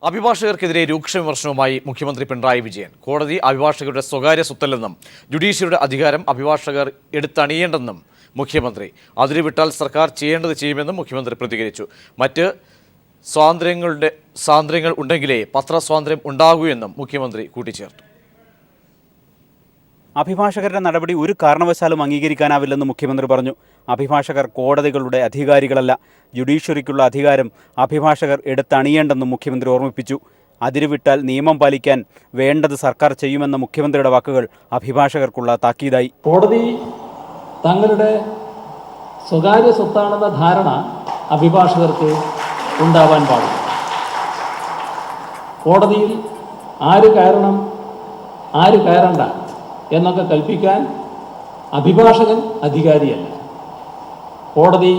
അഭിഭാഷകർക്കെതിരെ രൂക്ഷ വിമർശനവുമായി മുഖ്യമന്ത്രി പിണറായി വിജയൻ. കോടതി അഭിഭാഷകരുടെ സ്വകാര്യ സ്വത്തല്ലെന്നും ജുഡീഷ്യറിയുടെ അധികാരം അഭിഭാഷകർ എടുത്തണിയേണ്ടെന്നും മുഖ്യമന്ത്രി. അതിരുവിട്ടാൽ സർക്കാർ ചെയ്യേണ്ടത് ചെയ്യുമെന്നും മുഖ്യമന്ത്രി പ്രതികരിച്ചു. മറ്റ് സ്വാതന്ത്ര്യങ്ങൾ ഉണ്ടെങ്കിലേ പത്രസ്വാതന്ത്ര്യം ഉണ്ടാകൂ എന്നും മുഖ്യമന്ത്രി കൂട്ടിച്ചേർത്തു. അഭിഭാഷകരുടെ നടപടി ഒരു കാരണവശാലും അംഗീകരിക്കാനാവില്ലെന്ന് മുഖ്യമന്ത്രി പറഞ്ഞു. അഭിഭാഷകർ കോടതികളുടെ അധികാരികളല്ല. ജുഡീഷ്യറിക്കുള്ള അധികാരം അഭിഭാഷകർ എടുത്തണിയേണ്ടെന്നും മുഖ്യമന്ത്രി ഓർമ്മിപ്പിച്ചു. അതിരുവിട്ടാൽ നിയമം പാലിക്കാൻ വേണ്ടത് സർക്കാർ ചെയ്യുമെന്ന മുഖ്യമന്ത്രിയുടെ വാക്കുകൾ അഭിഭാഷകർക്കുള്ള താക്കീതായി. കോടതി തങ്ങളുടെ സ്വകാര്യ സ്വത്താണെന്ന ധാരണ അഭിഭാഷകർക്ക് ഉണ്ടാവാൻ പാടില്ല. കോടതിയിൽ ആര് കയറണം, ആര് കയറണ്ട എന്നൊക്കെ കൽപ്പിക്കാൻ അഭിഭാഷകൻ അധികാരിയല്ല. കോടതി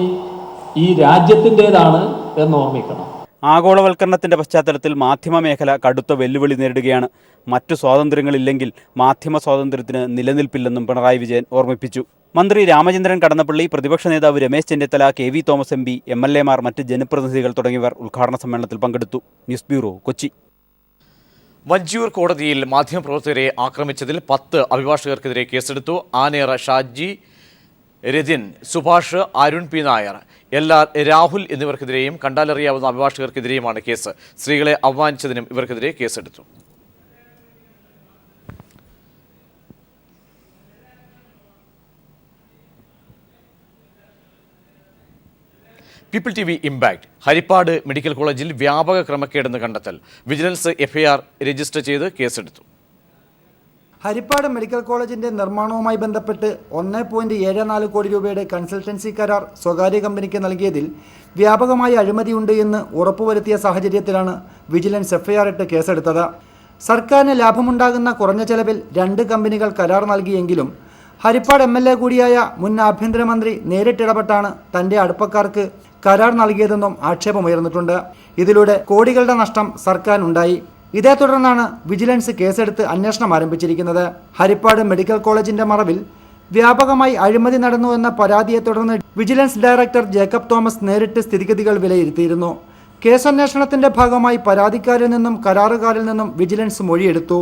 ഈ രാജ്യത്തിൻ്റേതാണ് എന്ന് ഓർമ്മിക്കണം. ആഗോളവൽക്കരണത്തിന്റെ പശ്ചാത്തലത്തിൽ മാധ്യമ മേഖല കടുത്ത വെല്ലുവിളി നേരിടുകയാണ്. മറ്റു സ്വാതന്ത്ര്യങ്ങളില്ലെങ്കിൽ മാധ്യമ സ്വാതന്ത്ര്യത്തിന് നിലനിൽപ്പില്ലെന്നും പിണറായി വിജയൻ ഓർമ്മിപ്പിച്ചു. മന്ത്രി രാമചന്ദ്രൻ കടന്നപ്പള്ളി, പ്രതിപക്ഷ നേതാവ് Ramesh Chennithala, KV Thomas MP, MLA Mar, മറ്റ് ജനപ്രതിനിധികൾ തുടങ്ങിയവർ ഉദ്ഘാടന സമ്മേളനത്തിൽ പങ്കെടുത്തു. News bureau, Kochi. വഞ്ചിയൂർ കോടതിയിൽ മാധ്യമപ്രവർത്തകരെ ആക്രമിച്ചതിൽ 10 അഭിഭാഷകർക്കെതിരെ കേസെടുത്തു. ആനേറ ഷാജി, രതിൻ, സുഭാഷ്, അരുൺ P. നായർ, LR രാഹുൽ എന്നിവർക്കെതിരെയും കണ്ടാലറിയാവുന്ന അഭിഭാഷകർക്കെതിരെയുമാണ് കേസ്. സ്ത്രീകളെ അപമാനിച്ചതിനും ഇവർക്കെതിരെ കേസെടുത്തു. People TV impact. Harippad medical കോളേജിൽ വ്യാപക ക്രമക്കേടെന്ന് കണ്ടെത്തൽ. വിജിലൻസ് FIR രജിസ്റ്റർ ചെയ്ത് കേസെടുത്തു. ഹരിപ്പാട് മെഡിക്കൽ കോളേജിന്റെ നിർമ്മാണവുമായി ബന്ധപ്പെട്ട് 1.74 കോടി രൂപയുടെ കൺസൾട്ടൻസി കരാർ സ്വകാര്യ കമ്പനിക്ക് നൽകിയതിൽ വ്യാപകമായ അഴിമതിയുണ്ട് എന്ന് ഉറപ്പുവരുത്തിയ സാഹചര്യത്തിലാണ് വിജിലൻസ് FIR ഇട്ട് കേസെടുത്തത്. സർക്കാരിന് ലാഭമുണ്ടാകുന്ന കുറഞ്ഞ ചെലവിൽ 2 കമ്പനികൾ കരാർ നൽകിയെങ്കിലും ഹരിപ്പാട് MLA കൂടിയായ മുൻ ആഭ്യന്തരമന്ത്രി നേരിട്ടിടപെട്ടാണ് തന്റെ അടുപ്പക്കാർക്ക് കരാർ നൽകിയതെന്നും ആക്ഷേപമുയർന്നിട്ടുണ്ട്. ഇതിലൂടെ കോടികളുടെ നഷ്ടം സർക്കാരിനുണ്ടായി. ഇതേ തുടർന്നാണ് വിജിലൻസ് കേസെടുത്ത് അന്വേഷണം ആരംഭിച്ചിരിക്കുന്നത്. ഹരിപ്പാട് മെഡിക്കൽ കോളേജിന്റെ മറവിൽ വ്യാപകമായി അഴിമതി നടന്നു എന്ന പരാതിയെ തുടർന്ന് വിജിലൻസ് ഡയറക്ടർ ജേക്കബ് തോമസ് നേരിട്ട് സ്ഥിതിഗതികൾ വിലയിരുത്തിയിരുന്നു. കേസന്വേഷണത്തിന്റെ ഭാഗമായി പരാതിക്കാരിൽ നിന്നും കരാറുകാരിൽ നിന്നും വിജിലൻസ് മൊഴിയെടുത്തു.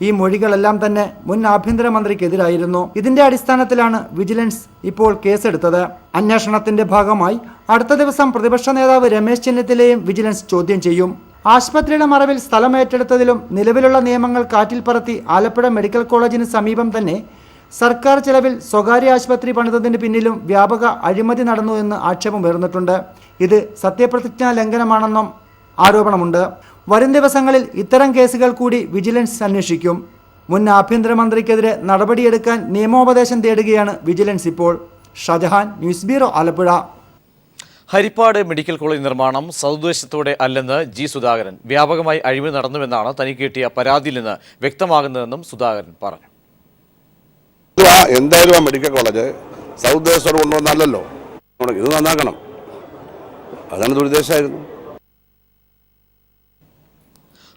ഈ മൊഴികളെല്ലാം തന്നെ മുൻ ആഭ്യന്തരമന്ത്രിക്കെതിരായിരുന്നു. ഇതിന്റെ അടിസ്ഥാനത്തിലാണ് വിജിലൻസ് ഇപ്പോൾ കേസെടുത്തത്. അന്വേഷണത്തിന്റെ ഭാഗമായി അടുത്ത ദിവസം പ്രതിപക്ഷ നേതാവ് രമേശ് ചെന്നിത്തലയെയും വിജിലൻസ് ചോദ്യം ചെയ്യും. ആശുപത്രിയുടെ മറവിൽ സ്ഥലം ഏറ്റെടുത്തതിലും നിലവിലുള്ള നിയമങ്ങൾ കാറ്റിൽ പറത്തി ആലപ്പുഴ മെഡിക്കൽ കോളേജിന് സമീപം തന്നെ സർക്കാർ ചെലവിൽ സ്വകാര്യ ആശുപത്രി പണിതതിന് പിന്നിലും വ്യാപക അഴിമതി നടന്നു എന്ന് ആക്ഷേപമുയർന്നിട്ടുണ്ട്. ഇത് സത്യപ്രതിജ്ഞാ ലംഘനമാണെന്നും ആരോപണമുണ്ട്. വരും ദിവസങ്ങളിൽ ഇത്തരം കേസുകൾ കൂടി വിജിലൻസ് അന്വേഷിക്കും. മുൻ ആഭ്യന്തരമന്ത്രിക്കെതിരെ നടപടിയെടുക്കാൻ നിയമോപദേശം തേടുകയാണ് വിജിലൻസ് ഇപ്പോൾ. Shajahan, news bureau, Alappuzha. Harippad medical college നിർമ്മാണം സതുദ്ദേശത്തോടെ അല്ലെന്ന് G. സുധാകരൻ. വ്യാപകമായി അഴിമതി നടന്നുവെന്നാണ് തനിക്ക് കിട്ടിയ പരാതിയിൽ നിന്ന് വ്യക്തമാകുന്നതെന്നും സുധാകരൻ പറഞ്ഞു. എന്തായാലും ആ മെഡിക്കൽ കോളേജ് സതുദ്ദേശത്തോടെ കൊണ്ടുവന്നല്ലോ, ഇത് നന്നാക്കണം, അതാണ് ദുരുദ്ദേശമായിരുന്നു.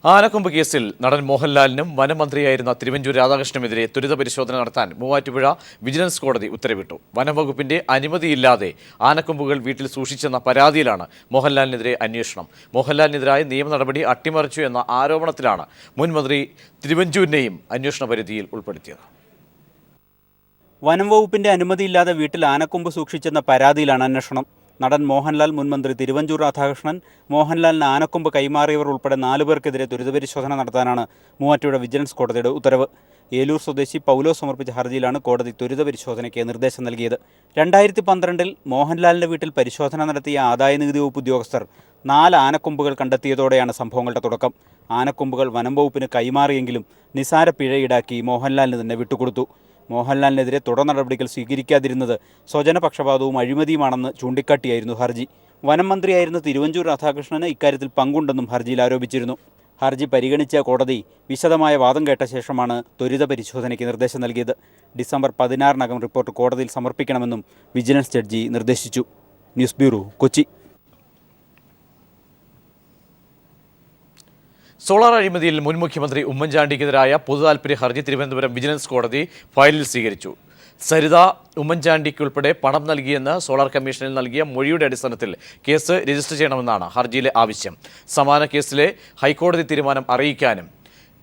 ആനക്കൊമ്പ് കേസിൽ നടൻ മോഹൻലാലിനും വനമന്ത്രിയായിരുന്ന തിരുവഞ്ചൂർ രാധാകൃഷ്ണനുമെതിരെ ത്വരിത പരിശോധന നടത്താൻ മൂവാറ്റുപുഴ വിജിലൻസ് കോടതി ഉത്തരവിട്ടു. വനംവകുപ്പിന്റെ അനുമതിയില്ലാതെ ആനക്കൊമ്പുകൾ വീട്ടിൽ സൂക്ഷിച്ചെന്ന പരാതിയിലാണ് മോഹൻലാലിനെതിരെ അന്വേഷണം. മോഹൻലാലിനെതിരായ നിയമ നടപടി അട്ടിമറിച്ചു എന്ന ആരോപണത്തിലാണ് മുൻ മന്ത്രി തിരുവഞ്ചൂരിനെയും അന്വേഷണ പരിധിയിൽ ഉൾപ്പെടുത്തിയത്. വനം വകുപ്പിന്റെ അനുമതിയില്ലാതെ വീട്ടിൽ ആനക്കൊമ്പ് സൂക്ഷിച്ചെന്ന പരാതിയിലാണ് അന്വേഷണം. നടൻ മോഹൻലാൽ, മുൻമന്ത്രി തിരുവഞ്ചൂർ രാധാകൃഷ്ണൻ, മോഹൻലാലിന് ആനക്കൊമ്പ് കൈമാറിയവർ ഉൾപ്പെടെ 4 പേർക്കെതിരെ ത്വരിത പരിശോധന നടത്താനാണ് മൂവാറ്റുപുഴ വിജിലൻസ് കോടതിയുടെ ഉത്തരവ്. ഏലൂർ സ്വദേശി പൗലോസ് സമർപ്പിച്ച ഹർജിയിലാണ് കോടതി ത്വരിത പരിശോധനയ്ക്ക് നിർദ്ദേശം നൽകിയത്. 2012 മോഹൻലാലിന്റെ വീട്ടിൽ പരിശോധന നടത്തിയ ആദായനികുതി വകുപ്പ് ഉദ്യോഗസ്ഥർ 4 ആനക്കൊമ്പുകൾ കണ്ടെത്തിയതോടെയാണ് സംഭവങ്ങളുടെ തുടക്കം. ആനക്കൊമ്പുകൾ വനം വകുപ്പിന് കൈമാറിയെങ്കിലും നിസാര പിഴ ഈടാക്കി മോഹൻലാലിന് തന്നെ വിട്ടുകൊടുത്തു. മോഹൻലാലിനെതിരെ തുടർ നടപടികൾ സ്വീകരിക്കാതിരുന്നത് സ്വജനപക്ഷപാതവും അഴിമതിയുമാണെന്ന് ചൂണ്ടിക്കാട്ടിയായിരുന്നു ഹർജി. വനം മന്ത്രിയായിരുന്ന തിരുവഞ്ചൂർ രാധാകൃഷ്ണന് ഇക്കാര്യത്തിൽ പങ്കുണ്ടെന്നും ഹർജിയിൽ ആരോപിച്ചിരുന്നു. ഹർജി പരിഗണിച്ച കോടതി വിശദമായ വാദം കേട്ട ശേഷമാണ് ത്വരിത പരിശോധനയ്ക്ക് നിർദ്ദേശം നൽകിയത്. ഡിസംബർ 16-നകം റിപ്പോർട്ട് കോടതിയിൽ സമർപ്പിക്കണമെന്നും വിജിലൻസ് ജഡ്ജി നിർദ്ദേശിച്ചു. News bureau, Kochi. സോളാർ അഴിമതിയിൽ മുൻ മുഖ്യമന്ത്രി ഉമ്മൻചാണ്ടിക്കെതിരായ പൊതുതാൽപര്യ ഹർജി തിരുവനന്തപുരം വിജിലൻസ് കോടതി ഫയലിൽ സ്വീകരിച്ചു. സരിത ഉമ്മൻചാണ്ടിക്കുൾപ്പെടെ പണം നൽകിയെന്ന് സോളാർ കമ്മീഷനിൽ നൽകിയ മൊഴിയുടെ അടിസ്ഥാനത്തിൽ കേസ് രജിസ്റ്റർ ചെയ്യണമെന്നാണ് ഹർജിയിലെ ആവശ്യം. സമാന കേസിലെ ഹൈക്കോടതി തീരുമാനം അറിയിക്കാനും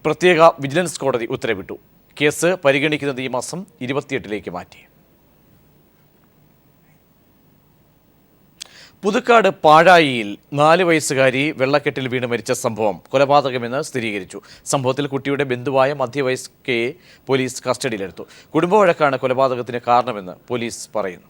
പ്രത്യേക വിജിലൻസ് കോടതി ഉത്തരവിട്ടു. കേസ് പരിഗണിക്കുന്നത് ഈ മാസം 28 മാറ്റി. പുതുക്കാട് പാഴായിയിൽ 4 വയസ്സുകാരി വെള്ളക്കെട്ടിൽ വീണ് മരിച്ച സംഭവം കൊലപാതകമെന്ന് സ്ഥിരീകരിച്ചു. സംഭവത്തിൽ കുട്ടിയുടെ ബന്ധുവായ മധ്യവയസ്കയെ പോലീസ് കസ്റ്റഡിയിലെടുത്തു. കുടുംബവഴക്കാണ് കൊലപാതകത്തിന് കാരണമെന്ന് പോലീസ് പറയുന്നു.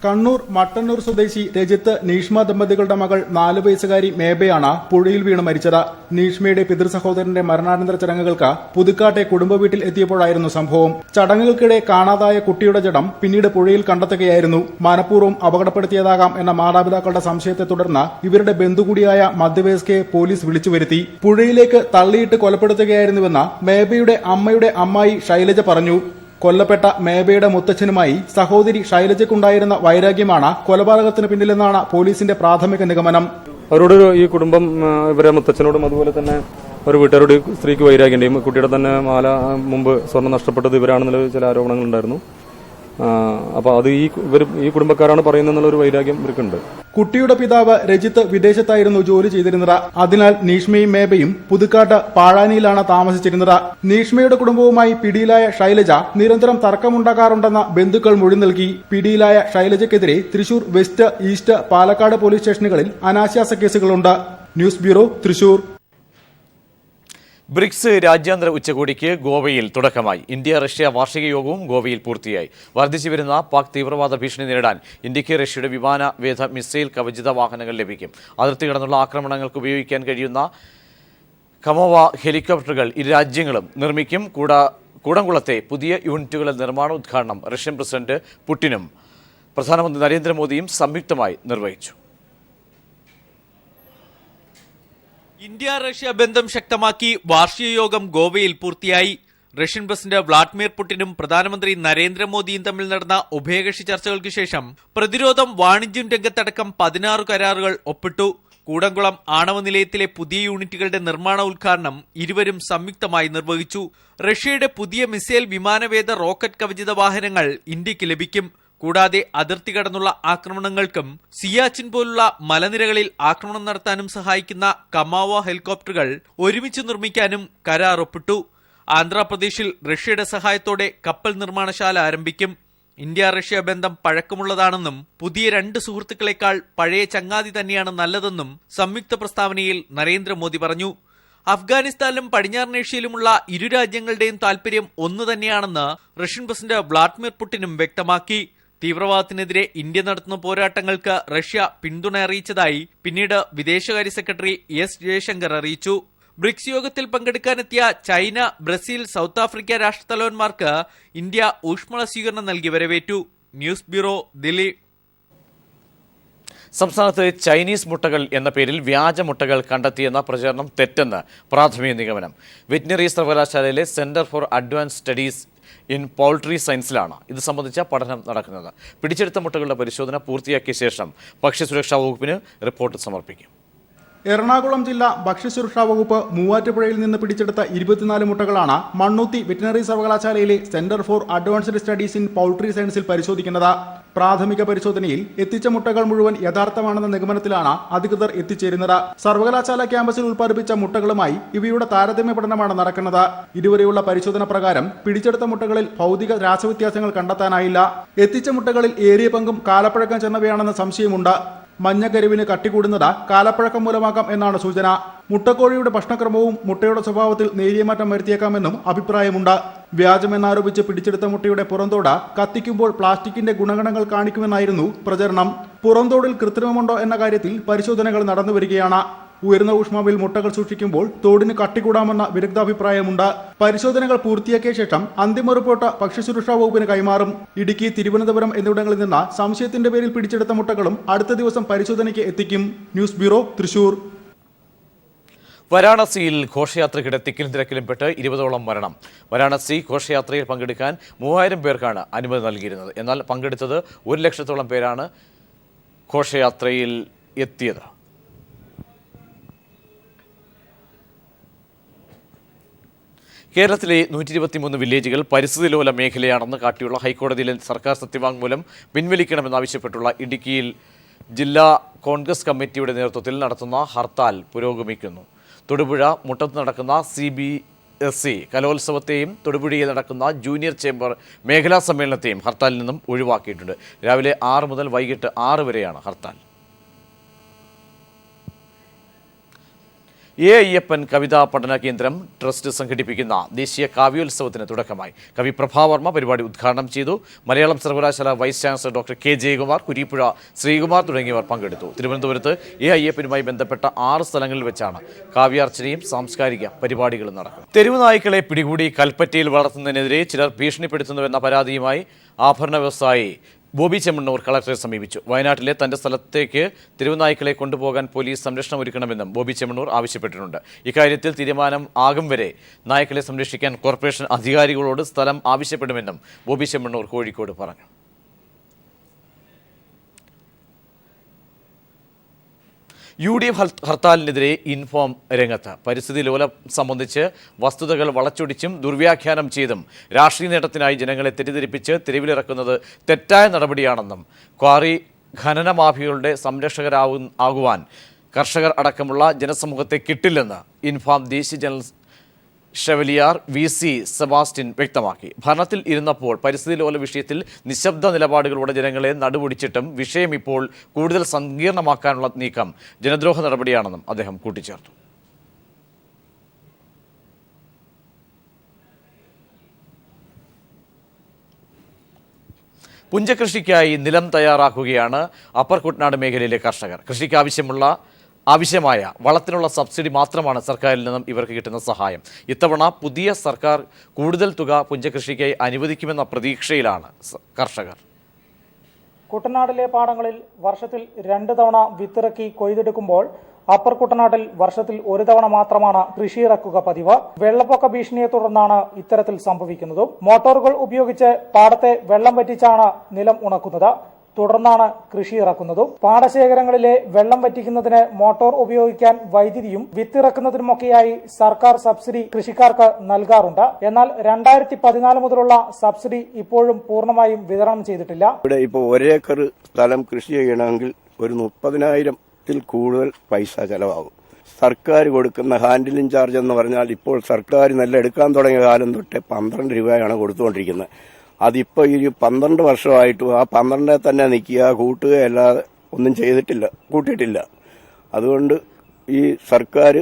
കണ്ണൂർ മട്ടന്നൂർ സ്വദേശി രജിത്ത് നീഷ്മ ദമ്പതികളുടെ മകൾ 4 വയസ്സുകാരി മേബയാണ് പുഴയിൽ വീണ് മരിച്ചത്. നീഷ്മയുടെ പിതൃസഹോദരന്റെ മരണാനന്തര ചടങ്ങുകൾക്ക് പുതുക്കാട്ടെ കുടുംബ വീട്ടിൽ എത്തിയപ്പോഴായിരുന്നു സംഭവം. ചടങ്ങുകൾക്കിടെ കാണാതായ കുട്ടിയുടെ ജഡം പിന്നീട് പുഴയിൽ കണ്ടെത്തുകയായിരുന്നു. മനഃപൂർവ്വം അപകടപ്പെടുത്തിയതാകാം എന്ന മാതാപിതാക്കളുടെ സംശയത്തെ തുടർന്ന് ഇവരുടെ ബന്ധു കൂടിയായ മധ്യവയസ്കയെ പോലീസ് വിളിച്ചുവരുത്തി. പുഴയിലേക്ക് തള്ളിയിട്ട് കൊലപ്പെടുത്തുകയായിരുന്നുവെന്ന് മേബയുടെ അമ്മയുടെ അമ്മായി ശൈലജ പറഞ്ഞു. കൊല്ലപ്പെട്ട മേബയുടെ മുത്തച്ഛനുമായി സഹോദരി ശൈലജയ്ക്കുണ്ടായിരുന്ന വൈരാഗ്യമാണ് കൊലപാതകത്തിന് പിന്നിലെന്നാണ് പോലീസിന്റെ പ്രാഥമിക നിഗമനം. അവരോട് ഈ കുടുംബം ഇവരെ മുത്തച്ഛനോടും അതുപോലെ തന്നെ ഒരു വീട്ടുകാരോട് സ്ത്രീക്ക് വൈരാഗ്യം. കുട്ടിയുടെ തന്നെ മാല മുമ്പ് സ്വർണ്ണം നഷ്ടപ്പെട്ടത് ഇവരാണെന്നുള്ള ചില ആരോപണങ്ങളുണ്ടായിരുന്നു. അപ്പോൾ അത് ഈ കുടുംബക്കാരാണ് പറയുന്നതെന്നുള്ളൊരു വൈരാഗ്യം ഇവർക്കുണ്ട്. കുട്ടിയുടെ പിതാവ് രജിത്ത് വിദേശത്തായിരുന്നു ജോലി ചെയ്തിരുന്നത്. അതിനാൽ നീഷ്മയും മേബയും പുതുക്കാട്ട് പാഴാനിയിലാണ് താമസിച്ചിരുന്നത്. നീഷ്മയുടെ കുടുംബവുമായി പിടിയിലായ ശൈലജ നിരന്തരം തർക്കമുണ്ടാകാറുണ്ടെന്ന ബന്ധുക്കൾ മൊഴി നൽകി. പിടിയിലായ ശൈലജയ്ക്കെതിരെ Thrissur west, east, Palakkad police സ്റ്റേഷനുകളിൽ അനാശാസ കേസുകളുണ്ട്. News bureau, Thrissur. ബ്രിക്സ് രാജ്യാന്തര ഉച്ചകോടിക്ക് ഗോവയിൽ തുടക്കമായി. ഇന്ത്യ റഷ്യ വാർഷിക യോഗവും ഗോവയിൽ പൂർത്തിയായി. വർദ്ധിച്ചുവരുന്ന പാക് തീവ്രവാദ ഭീഷണി നേരിടാൻ ഇന്ത്യയ്ക്ക് റഷ്യയുടെ വിമാനവേധ മിസൈൽ കവചിത വാഹനങ്ങൾ ലഭിക്കും. അതിർത്തി കടന്നുള്ള ആക്രമണങ്ങൾക്ക് ഉപയോഗിക്കാൻ കഴിയുന്ന കമോവ ഹെലികോപ്റ്ററുകൾ ഇരു രാജ്യങ്ങളും നിർമ്മിക്കും. കൂടംകുളത്തെ പുതിയ യൂണിറ്റുകളുടെ നിർമ്മാണോദ്ഘാടനം റഷ്യൻ പ്രസിഡന്റ് പുടിനും പ്രധാനമന്ത്രി നരേന്ദ്രമോദിയും സംയുക്തമായി നിർവഹിച്ചു. ഇന്ത്യ റഷ്യ ബന്ധം ശക്തമാക്കി വാർഷിക യോഗം ഗോവയിൽ പൂർത്തിയായി. റഷ്യൻ പ്രസിഡന്റ് വ്ളാഡിമിർ പുടിനും പ്രധാനമന്ത്രി നരേന്ദ്രമോദിയും തമ്മിൽ നടന്ന ഉഭയകക്ഷി ചർച്ചകൾക്ക് ശേഷം പ്രതിരോധം, വാണിജ്യം രംഗത്തടക്കം 16 കരാറുകൾ ഒപ്പിട്ടു. കൂടംകുളം ആണവ നിലയത്തിലെ പുതിയ യൂണിറ്റുകളുടെ നിർമ്മാണ ഉദ്ഘാടനം ഇരുവരും സംയുക്തമായി നിർവഹിച്ചു. റഷ്യയുടെ പുതിയ മിസൈൽ, വിമാനവേധ, റോക്കറ്റ് കവചിത വാഹനങ്ങൾ ഇന്ത്യക്ക് ലഭിക്കും. കൂടാതെ അതിർത്തി കടന്നുള്ള ആക്രമണങ്ങൾക്കും സിയാച്ചിൻ പോലുള്ള മലനിരകളിൽ ആക്രമണം നടത്താനും സഹായിക്കുന്ന കമാവ ഹെലികോപ്റ്ററുകൾ ഒരുമിച്ച് നിർമ്മിക്കാനും കരാർ ഒപ്പിട്ടു. ആന്ധ്രാപ്രദേശിൽ റഷ്യയുടെ സഹായത്തോടെ കപ്പൽ നിർമ്മാണശാല ആരംഭിക്കും. ഇന്ത്യ റഷ്യ ബന്ധം പഴക്കമുള്ളതാണെന്നും പുതിയ 2 സുഹൃത്തുക്കളെക്കാൾ പഴയ ചങ്ങാതി തന്നെയാണ് നല്ലതെന്നും സംയുക്ത പ്രസ്താവനയിൽ നരേന്ദ്രമോദി പറഞ്ഞു. അഫ്ഗാനിസ്ഥാനിലും പടിഞ്ഞാറൻ ഏഷ്യയിലുമുള്ള ഇരു രാജ്യങ്ങളുടെയും താൽപര്യം ഒന്നു തന്നെയാണെന്ന് റഷ്യൻ പ്രസിഡന്റ് വ്ളാഡിമിർ പുടിനും വ്യക്തമാക്കി. തീവ്രവാദത്തിനെതിരെ ഇന്ത്യ നടത്തുന്ന പോരാട്ടങ്ങൾക്ക് റഷ്യ പിന്തുണ അറിയിച്ചതായി പിന്നീട് വിദേശകാര്യ സെക്രട്ടറി എസ് ജയശങ്കർ അറിയിച്ചു. ബ്രിക്സ് യോഗത്തിൽ പങ്കെടുക്കാനെത്തിയ ചൈന, ബ്രസീൽ, സൗത്ത് ആഫ്രിക്ക രാഷ്ട്രത്തലവന്മാർക്ക് ഇന്ത്യ ഊഷ്മള സ്വീകരണം നൽകി വരവേറ്റു. News bureau, Delhi. സംസ്ഥാനത്ത് ചൈനീസ് മുട്ടകൾ എന്ന പേരിൽ വ്യാജ മുട്ടകൾ കണ്ടെത്തിയെന്ന പ്രചരണം തെറ്റെന്ന് പ്രാഥമിക നിഗമനം. വെറ്റിനറി സർവകലാശാലയിലെ centre for advance studies in poultry സയൻസിലാണ് ഇത് സംബന്ധിച്ച പഠനം നടക്കുന്നത്. പിടിച്ചെടുത്ത മുട്ടകളുടെ പരിശോധന പൂർത്തിയാക്കിയ ശേഷം ഭക്ഷ്യസുരക്ഷാ വകുപ്പിന് റിപ്പോർട്ട് സമർപ്പിക്കും. എറണാകുളം ജില്ലാ ഭക്ഷ്യസുരക്ഷാ വകുപ്പ് മൂവാറ്റുപുഴയിൽ നിന്ന് പിടിച്ചെടുത്ത 24 മുട്ടകളാണ് മണ്ണുത്തി വെറ്റിനറി സർവകലാശാലയിലെ centre for advanced studies in poultry സയൻസിൽ പരിശോധിക്കുന്നത്. പ്രാഥമിക പരിശോധനയിൽ എത്തിച്ച മുട്ടകൾ മുഴുവൻ യഥാർത്ഥമാണെന്ന നിഗമനത്തിലാണ് അധികൃതർ എത്തിച്ചേരുന്നത്. സർവകലാശാല ക്യാമ്പസിൽ ഉൽപ്പാദിപ്പിച്ച മുട്ടകളുമായി ഇവയുടെ താരതമ്യ പഠനമാണ് നടക്കുന്നത്. ഇതുവരെയുള്ള പരിശോധന പ്രകാരം പിടിച്ചെടുത്ത മുട്ടകളിൽ ഭൗതിക രാസവ്യത്യാസങ്ങൾ കണ്ടെത്താനായില്ല. എത്തിച്ച മുട്ടകളിൽ ഏറിയ പങ്കും കാലപ്പഴക്കം ചെന്നവയാണെന്ന് സംശയമുണ്ട്. മഞ്ഞക്കരുവിന് കട്ടികൂടുന്നത് കാലപ്പഴക്കം മൂലമാകാം എന്നാണ് സൂചന. മുട്ടക്കോഴിയുടെ ഭക്ഷണക്രമവും മുട്ടയുടെ സ്വഭാവത്തിൽ നേരിയ മാറ്റം വരുത്തിയേക്കാമെന്നും അഭിപ്രായമുണ്ട്. വ്യാജമെന്നാരോപിച്ച് പിടിച്ചെടുത്ത മുട്ടയുടെ പുറന്തോട് കത്തിക്കുമ്പോൾ പ്ലാസ്റ്റിക്കിന്റെ ഗുണഗണങ്ങൾ കാണിക്കുമെന്നായിരുന്നു പ്രചരണം. പുറന്തോടിൽ കൃത്രിമമുണ്ടോ എന്ന കാര്യത്തിൽ പരിശോധനകൾ നടന്നുവരികയാണ്. ഉയർന്ന ഊഷ്മാവിൽ മുട്ടകൾ സൂക്ഷിക്കുമ്പോൾ തോടിന് കട്ടികൂടാമെന്ന വിദഗ്ധാഭിപ്രായമുണ്ട്. പരിശോധനകൾ പൂർത്തിയാക്കിയ ശേഷം അന്തിമ റിപ്പോർട്ട് ഭക്ഷ്യസുരക്ഷാ വകുപ്പിന് കൈമാറും. ഇടുക്കി, തിരുവനന്തപുരം എന്നിവിടങ്ങളിൽ നിന്ന് സംശയത്തിന്റെ പേരിൽ പിടിച്ചെടുത്ത മുട്ടകളും അടുത്ത ദിവസം പരിശോധനയ്ക്ക് എത്തിക്കും. News bureau, Thrissur. വാരാണസിയിൽ ഘോഷയാത്രയ്ക്കിടെ തിക്കിലും തിരക്കിലും പെട്ട് 20ഓളം മരണം. വാരാണസി ഘോഷയാത്രയിൽ പങ്കെടുക്കാൻ 3000 പേർക്കാണ് അനുമതി നൽകിയിരുന്നത്. എന്നാൽ പങ്കെടുത്തത് 1 ലക്ഷത്തോളം പേരാണ് ഘോഷയാത്രയിൽ എത്തിയത്. കേരളത്തിലെ 123 വില്ലേജുകൾ പരിസ്ഥിതി ലോല മേഖലയാണെന്ന് കാട്ടിയുള്ള ഹൈക്കോടതിയിലെ സർക്കാർ സത്യവാങ്മൂലം പിൻവലിക്കണമെന്നാവശ്യപ്പെട്ടുള്ള ഇടുക്കിയിൽ ജില്ലാ കോൺഗ്രസ് കമ്മിറ്റിയുടെ നേതൃത്വത്തിൽ നടത്തുന്ന ഹർത്താൽ പുരോഗമിക്കുന്നു. തൊടുപുഴ മുട്ടത്ത് നടക്കുന്ന CBSE കലോത്സവത്തെയും തൊടുപുഴയിൽ നടക്കുന്ന ജൂനിയർ ചേംബർ മേഖലാ സമ്മേളനത്തെയും ഹർത്താലിൽ നിന്നും ഒഴിവാക്കിയിട്ടുണ്ട്. രാവിലെ 6 മുതൽ വൈകിട്ട് 6 വരെയാണ് ഹർത്താൽ. എ അയ്യപ്പൻ കവിതാ പഠന കേന്ദ്രം ട്രസ്റ്റ് സംഘടിപ്പിക്കുന്ന ദേശീയ കാവ്യോത്സവത്തിന് തുടക്കമായി. കവി പ്രഭാവർമ്മ പരിപാടി ഉദ്ഘാടനം ചെയ്തു. മലയാളം സർവകലാശാല vice chancellor doctor K. Jayakumar, Kureeppuzha Sreekumar തുടങ്ങിയവർ പങ്കെടുത്തു. തിരുവനന്തപുരത്ത് എ അയ്യപ്പനുമായി ബന്ധപ്പെട്ട 6 സ്ഥലങ്ങളിൽ വെച്ചാണ് കാവ്യാർച്ചനയും സാംസ്കാരിക പരിപാടികളും നടക്കുന്നത്. തെരുവ് നായ്ക്കളെ പിടികൂടി കൽപ്പറ്റയിൽ വളർത്തുന്നതിനെതിരെ ചിലർ ഭീഷണിപ്പെടുത്തുന്നുവെന്ന പരാതിയുമായി ആഭരണ വ്യവസായി ബോബി ചെമ്മണ്ണൂർ കളക്ടറെ സമീപിച്ചു. വയനാട്ടിലെ തന്റെ സ്ഥലത്തേക്ക് തെരുവുനായ്ക്കളെ കൊണ്ടുപോകാൻ പോലീസ് സംരക്ഷണം ഒരുക്കണമെന്നും ബോബി ചെമ്മണ്ണൂർ ആവശ്യപ്പെട്ടിട്ടുണ്ട്. ഇക്കാര്യത്തിൽ തീരുമാനം ആകും വരെ നായ്ക്കളെ സംരക്ഷിക്കാൻ കോർപ്പറേഷൻ അധികാരികളോട് സ്ഥലം ആവശ്യപ്പെടുമെന്നും ബോബി ചെമ്മണ്ണൂർ കോഴിക്കോട് പറഞ്ഞു. UDF ഹർത്താലിനെതിരെ ഇൻഫോം രംഗത്ത്. പരിസ്ഥിതി ലോലം സംബന്ധിച്ച് വസ്തുതകൾ വളച്ചൊടിച്ചും ദുർവ്യാഖ്യാനം ചെയ്തും രാഷ്ട്രീയ നേട്ടത്തിനായി ജനങ്ങളെ തെറ്റിദ്ധരിപ്പിച്ച് തെരുവിലിറക്കുന്നത് തെറ്റായ നടപടിയാണെന്നും ക്വാറി ഖനന മാഫിയകളുടെ സംരക്ഷകരാകുവാൻ കർഷകർ അടക്കമുള്ള ജനസമൂഹത്തെ കിട്ടില്ലെന്ന് ഇൻഫാം ദേശീയ ജനറൽ ഷെവലിയാർ VC സെബാസ്റ്റ്യൻ വ്യക്തമാക്കി. ഭരണത്തിൽ ഇരുന്നപ്പോൾ പരിസ്ഥിതി ലോല വിഷയത്തിൽ നിശബ്ദ നിലപാടുകളോടെ ജനങ്ങളെ നടുപൊടിച്ചിട്ടും വിഷയം ഇപ്പോൾ കൂടുതൽ സങ്കീർണമാക്കാനുള്ള നീക്കം ജനദ്രോഹ നടപടിയാണെന്നും അദ്ദേഹം കൂട്ടിച്ചേർത്തു. പുഞ്ചകൃഷിക്കായി നിലം തയ്യാറാക്കുകയാണ് അപ്പർ കുട്ടനാട് മേഖലയിലെ കർഷകർ. കൃഷിക്ക് ആവശ്യമായ വളത്തിനുള്ള സബ്സിഡി മാത്രമാണ് സർക്കാരിൽ നിന്നും ഇവർക്ക് കിട്ടുന്ന സഹായം. ഇത്തവണ പുതിയ സർക്കാർ കൂടുതൽ തുക പുഞ്ചകൃഷിക്കായി അനുവദിക്കുമെന്ന പ്രതീക്ഷയിലാണ് കർഷകർ. കുട്ടനാടിലെ പാടങ്ങളിൽ വർഷത്തിൽ 2 തവണ വിത്തിറക്കി കൊയ്തെടുക്കുമ്പോൾ അപ്പർ കുട്ടനാട്ടിൽ വർഷത്തിൽ 1 തവണ മാത്രമാണ് കൃഷി ഇറക്കുക പതിവ്. വെള്ളപ്പൊക്ക ഭീഷണിയെ തുടർന്നാണ് ഇത്തരത്തിൽ സംഭവിക്കുന്നത്. മോട്ടോറുകൾ ഉപയോഗിച്ച് പാടത്തെ വെള്ളം വറ്റിച്ചാണ് നിലം ഉണക്കുന്നത്. തുടർന്നാണ് കൃഷി ഇറക്കുന്നത്. പാടശേഖരങ്ങളിലെ വെള്ളം വറ്റിക്കുന്നതിന് മോട്ടോർ ഉപയോഗിക്കാൻ വൈദ്യുതിയും വിത്തിറക്കുന്നതിനുമൊക്കെയായി സർക്കാർ സബ്സിഡി കൃഷിക്കാർക്ക് നൽകാറുണ്ട്. എന്നാൽ 2014 മുതലുള്ള സബ്സിഡി ഇപ്പോഴും പൂർണ്ണമായും വിതരണം ചെയ്തിട്ടില്ല. ഇവിടെ ഇപ്പോൾ 1 ഏക്കർ സ്ഥലം കൃഷി ചെയ്യണമെങ്കിൽ ഒരു 30,000-ൽ കൂടുതൽ പൈസ ചെലവാകും. സർക്കാർ കൊടുക്കുന്ന ഹാൻഡിലിംഗ് ചാർജ് എന്ന് പറഞ്ഞാൽ ഇപ്പോൾ സർക്കാർ നെല്ല് എടുക്കാൻ തുടങ്ങിയ കാലം തൊട്ടേ 12 രൂപയാണ് കൊടുത്തുകൊണ്ടിരിക്കുന്നത്. അതിപ്പോൾ ഈ 12 വർഷമായിട്ടും ആ 12 തന്നെ നിൽക്കുക, കൂട്ടുകയല്ലാതെ ഒന്നും കൂട്ടിയിട്ടില്ല. അതുകൊണ്ട് ഈ സർക്കാർ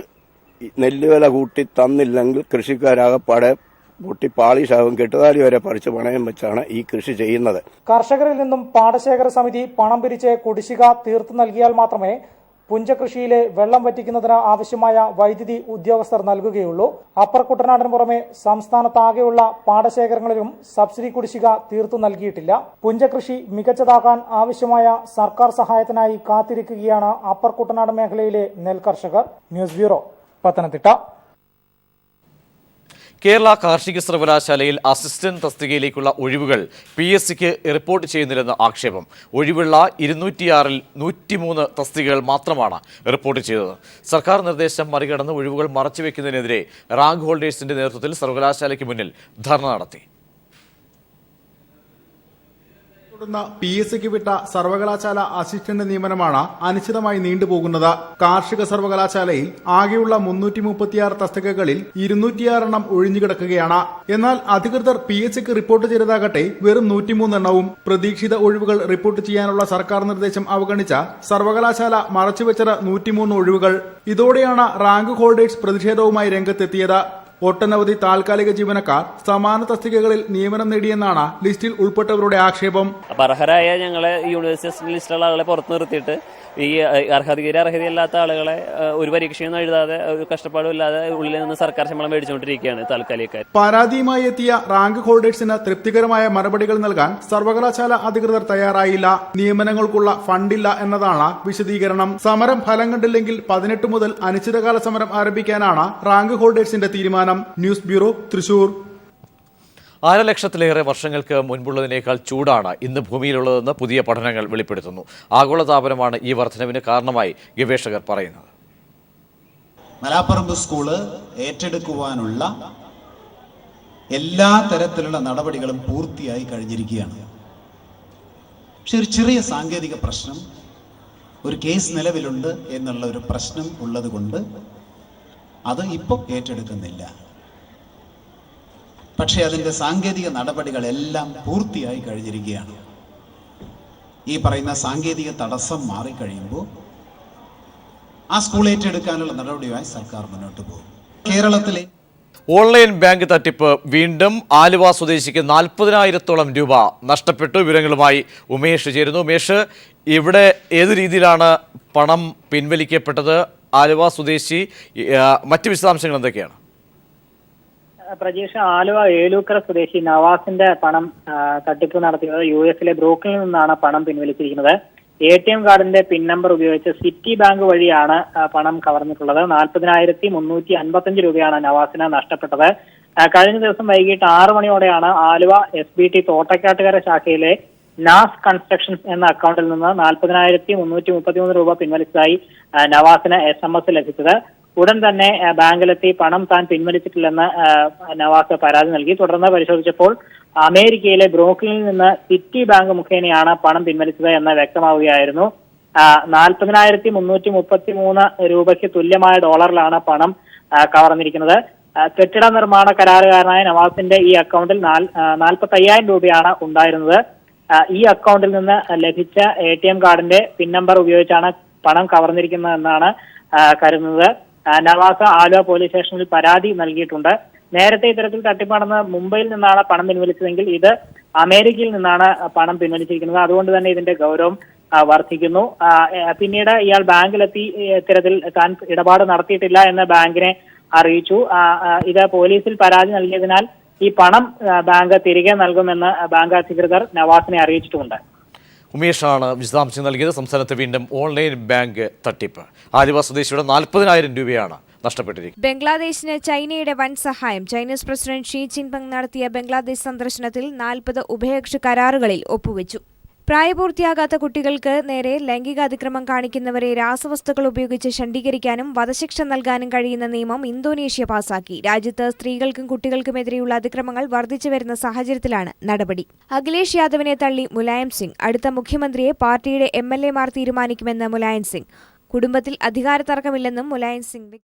നെല്ല് വില കൂട്ടി തന്നില്ലെങ്കിൽ കൃഷിക്കാരാകപ്പാടെ പൊട്ടി പാളിശാവും, കെട്ടുതാലി വരെ പറിച്ച് പണയം വെച്ചാണ് ഈ കൃഷി ചെയ്യുന്നത്. കർഷകരിൽ നിന്നും പാടശേഖര സമിതി പണം പിരിച്ച് കുടിശ്ശിക തീർത്തു നൽകിയാൽ മാത്രമേ പുഞ്ചകൃഷിയിലെ വെള്ളം വറ്റിക്കുന്നതിന് ആവശ്യമായ വൈദ്യുതി ഉദ്യോഗസ്ഥർ നൽകുകയുള്ളൂ. അപ്പർ കുട്ടനാടിന് പുറമെ സംസ്ഥാനത്താകെയുള്ള പാടശേഖരങ്ങളിലും സബ്സിഡി കുടിശ്ശിക തീർത്തു നൽകിയിട്ടില്ല. പുഞ്ചകൃഷി മികച്ചതാക്കാൻ ആവശ്യമായ സർക്കാർ സഹായത്തിനായി കാത്തിരിക്കുകയാണ് അപ്പർ കുട്ടനാട് മേഖലയിലെ നെൽകർഷകർ. News bureau, Pathanamthitta. കേരള കാർഷിക സർവകലാശാലയിൽ അസിസ്റ്റന്റ് തസ്തികയിലേക്കുള്ള ഒഴിവുകൾ PSCക്ക് റിപ്പോർട്ട് ചെയ്യുന്നില്ലെന്ന് ആക്ഷേപം. ഒഴിവുള്ള 206-ൽ 103 തസ്തികകൾ മാത്രമാണ് റിപ്പോർട്ട് ചെയ്തത്. സർക്കാർ നിർദ്ദേശം മറികടന്ന് ഒഴിവുകൾ മറച്ചുവെക്കുന്നതിനെതിരെ റാങ്ക് ഹോൾഡേഴ്സിന്റെ നേതൃത്വത്തിൽ സർവകലാശാലയ്ക്ക് മുന്നിൽ ധർണ നടത്തി. PSCക്ക് വിട്ട സർവകലാശാല അസിസ്റ്റന്റ് നിയമനമാണ് അനിശ്ചിതമായി നീണ്ടുപോകുന്നത്. കാർഷിക സർവകലാശാലയിൽ ആകെയുള്ള 336 തസ്തികകളിൽ 206 ഒഴിഞ്ഞുകിടക്കുകയാണ്. എന്നാൽ അധികൃതർ PSCക്ക് റിപ്പോർട്ട് ചെയ്തതാകട്ടെ വെറും 103 എണ്ണവും. പ്രതീക്ഷിത ഒഴിവുകൾ റിപ്പോർട്ട് ചെയ്യാനുള്ള സർക്കാർ നിർദ്ദേശം അവഗണിച്ച സർവകലാശാല മറച്ചുവെച്ചത് 103 ഒഴിവുകൾ. ഇതോടെയാണ് റാങ്ക് ഹോൾഡേഴ്സ് പ്രതിഷേധവുമായി രംഗത്തെത്തിയത്. ഒട്ടനവധി താൽക്കാലിക ജീവനക്കാർ സമാന തസ്തികകളിൽ നിയമനം നേടിയെന്നാണ് ലിസ്റ്റിൽ ഉൾപ്പെട്ടവരുടെ ആക്ഷേപം. അർഹരായ ഞങ്ങളെ യൂണിവേഴ്സിറ്റി ലിസ്റ്റിലുള്ള ആളുകളെ പുറത്തു നിർത്തിയിട്ട് ഈ അർഹതയില്ലാത്ത ആളുകളെ ഒരു പരീക്ഷയും എഴുതാതെ ഒരു കഷ്ടപ്പാടും ഇല്ലാതെ ഉള്ളിൽ നിന്ന് സർക്കാർ ശമ്പളം മേടിച്ചുകൊണ്ടിരിക്കുകയാണ് താൽക്കാലികക്കാർ. പരാതിയുമായി എത്തിയ റാങ്ക് ഹോൾഡേഴ്സിന് തൃപ്തികരമായ മറുപടികൾ നൽകാൻ സർവകലാശാല അധികൃതർ തയ്യാറായില്ല. നിയമനങ്ങൾക്കുള്ള ഫണ്ടില്ല എന്നതാണ് വിശദീകരണം. സമരം ഫലം കണ്ടില്ലെങ്കിൽ 18 മുതൽ അനിശ്ചിതകാല സമരം ആരംഭിക്കാനാണ് റാങ്ക് ഹോൾഡേഴ്സിന്റെ തീരുമാനം. News bureau, Thrissur. 1/2 ലക്ഷത്തിലേറെ വർഷങ്ങൾക്ക് മുൻപുള്ളതിനേക്കാൾ ചൂടാണ് ഇന്ന് ഭൂമിയിലുള്ളതെന്ന് പുതിയ പഠനങ്ങൾ വെളിപ്പെടുത്തുന്നു. ആഗോളതാപനമാണ് ഈ വർധനവിന് കാരണമായി ഗവേഷകർ പറയുന്നത്. മലാപ്പറമ്പ് സ്കൂള് ഏറ്റെടുക്കുവാനുള്ള എല്ലാ തരത്തിലുള്ള നടപടികളും പൂർത്തിയായി കഴിഞ്ഞിരിക്കുകയാണ്. പക്ഷെ ഒരു ചെറിയ സാങ്കേതിക പ്രശ്നം, ഒരു കേസ് നിലവിലുണ്ട് എന്നുള്ള ഒരു പ്രശ്നം ഉള്ളത് കൊണ്ട് അത് ഇപ്പോൾ ഏറ്റെടുക്കുന്നില്ല. പക്ഷേ അതിൻ്റെ സാങ്കേതിക നടപടികളെല്ലാം പൂർത്തിയായി കഴിഞ്ഞിരിക്കുകയാണ്. ഈ പറയുന്ന സാങ്കേതിക തടസ്സം മാറിക്കഴിയുമ്പോൾ ആ സ്കൂൾ ഏറ്റെടുക്കാനുള്ള നടപടിയുമായി സർക്കാർ മുന്നോട്ട് പോകും. കേരളത്തിലെ ഓൺലൈൻ ബാങ്ക് തട്ടിപ്പ് വീണ്ടും. ആലുവ സ്വദേശിക്ക് 40,000-ഓളം രൂപ നഷ്ടപ്പെട്ടു. വിവരങ്ങളുമായി ഉമേഷ് ചേരുന്നു. ഉമേഷ്, ഇവിടെ ഏതു രീതിയിലാണ് പണം പിൻവലിക്കപ്പെട്ടത്? ആലുവ സ്വദേശി, മറ്റ് വിശദാംശങ്ങൾ എന്തൊക്കെയാണ്? പ്രജീഷ്, ആലുവ ഏലൂക്കര സ്വദേശി നവാസിന്റെ പണം തട്ടിപ്പ് നടത്തിയത് US ബ്രൂക്ലിനിൽ നിന്നാണ് പണം പിൻവലിച്ചിരിക്കുന്നത്. ATM കാർഡിന്റെ പിൻ നമ്പർ ഉപയോഗിച്ച് സിറ്റി ബാങ്ക് വഴിയാണ് പണം കവർന്നിട്ടുള്ളത്. 40,355 രൂപയാണ് നവാസിന് നഷ്ടപ്പെട്ടത്. കഴിഞ്ഞ ദിവസം വൈകിട്ട് 6 മണിയോടെയാണ് ആലുവ SBT തോട്ടക്കാട്ടുകര ശാഖയിലെ നാസ് കൺസ്ട്രക്ഷൻസ് എന്ന അക്കൗണ്ടിൽ നിന്ന് 40,333 രൂപ പിൻവലിച്ചതായി നവാസിന് SMS ലഭിച്ചത്. ഉടൻ തന്നെ ബാങ്കിലെത്തി പണം താൻ പിൻവലിച്ചിട്ടില്ലെന്ന് നവാസ് പരാതി നൽകി. തുടർന്ന് പരിശോധിച്ചപ്പോൾ അമേരിക്കയിലെ ബ്രൂക്ലിനിൽ നിന്ന് സിറ്റി ബാങ്ക് മുഖേനയാണ് പണം പിൻവലിച്ചത് എന്ന് വ്യക്തമാവുകയായിരുന്നു. 40,333 രൂപയ്ക്ക് തുല്യമായ ഡോളറിലാണ് പണം കവർന്നിരിക്കുന്നത്. കെട്ടിട നിർമ്മാണ കരാറുകാരനായ നവാസിന്റെ ഈ അക്കൗണ്ടിൽ 45,000 രൂപയാണ് ഉണ്ടായിരുന്നത്. ഈ അക്കൗണ്ടിൽ നിന്ന് ലഭിച്ച ATM കാർഡിന്റെ പിൻ നമ്പർ ഉപയോഗിച്ചാണ് പണം കവർന്നിരിക്കുന്നതെന്നാണ് കരുതുന്നത്. നവാസ് ആലുവ പോലീസ് സ്റ്റേഷനിൽ പരാതി നൽകിയിട്ടുണ്ട്. നേരത്തെ ഇത്തരത്തിൽ തട്ടിപ്പാണെന്ന് മുംബൈയിൽ നിന്നാണ് പണം പിൻവലിച്ചതെങ്കിൽ ഇത് അമേരിക്കയിൽ നിന്നാണ് പണം പിൻവലിച്ചിരിക്കുന്നത്. അതുകൊണ്ട് തന്നെ ഇതിന്റെ ഗൗരവം വർദ്ധിക്കുന്നു. പിന്നീട് ഇയാൾ ബാങ്കിലെത്തി ഇത്തരത്തിൽ താൻ ഇടപാട് നടത്തിയിട്ടില്ല എന്ന് ബാങ്കിനെ അറിയിച്ചു. ഇത് പോലീസിൽ പരാതി നൽകിയതിനാൽ ഈ പണം ബാങ്ക് തിരികെ നൽകുമെന്ന് ബാങ്ക് അധികൃതർ നവാസിനെ അറിയിച്ചിട്ടുമുണ്ട്. ഉമേഷാണ് വിശദാംശം നൽകിയത്. സംസ്ഥാനത്ത് വീണ്ടും ഓൺലൈൻ ബാങ്ക് തട്ടിപ്പ്. ആലുവ സ്വദേശിയുടെ 40,000 രൂപയാണ് നഷ്ടപ്പെട്ടിരിക്കുന്നത്. ബംഗ്ലാദേശിന് ചൈനയുടെ വൻ സഹായം. ചൈനീസ് പ്രസിഡന്റ് ഷീ ജിൻപിങ് നടത്തിയ ബംഗ്ലാദേശ് സന്ദർശനത്തിൽ 40 ഉഭയകക്ഷി കരാറുകളിൽ ഒപ്പുവെച്ചു. പ്രായപൂർത്തിയാകാത്ത കുട്ടികൾക്ക് നേരെ ലൈംഗിക അതിക്രമം കാണിക്കുന്നവരെ രാസവസ്തുക്കൾ ഉപയോഗിച്ച് ശണ്ഡീകരിക്കാനും വധശിക്ഷ നൽകാനും കഴിയുന്ന നിയമം ഇന്തോനേഷ്യ പാസാക്കി. രാജ്യത്ത് സ്ത്രീകൾക്കും കുട്ടികൾക്കുമെതിരെയുള്ള അതിക്രമങ്ങൾ വർദ്ധിച്ചുവരുന്ന സാഹചര്യത്തിലാണ് നടപടി. അഖിലേഷ് യാദവിനെ തള്ളി മുലായം സിംഗ്. അടുത്ത മുഖ്യമന്ത്രിയെ പാർട്ടിയുടെ MLA മാർ തീരുമാനിക്കുമെന്ന് മുലായം സിംഗ്. കുടുംബത്തിൽ അധികാര തർക്കമില്ലെന്നും മുലായം സിംഗ്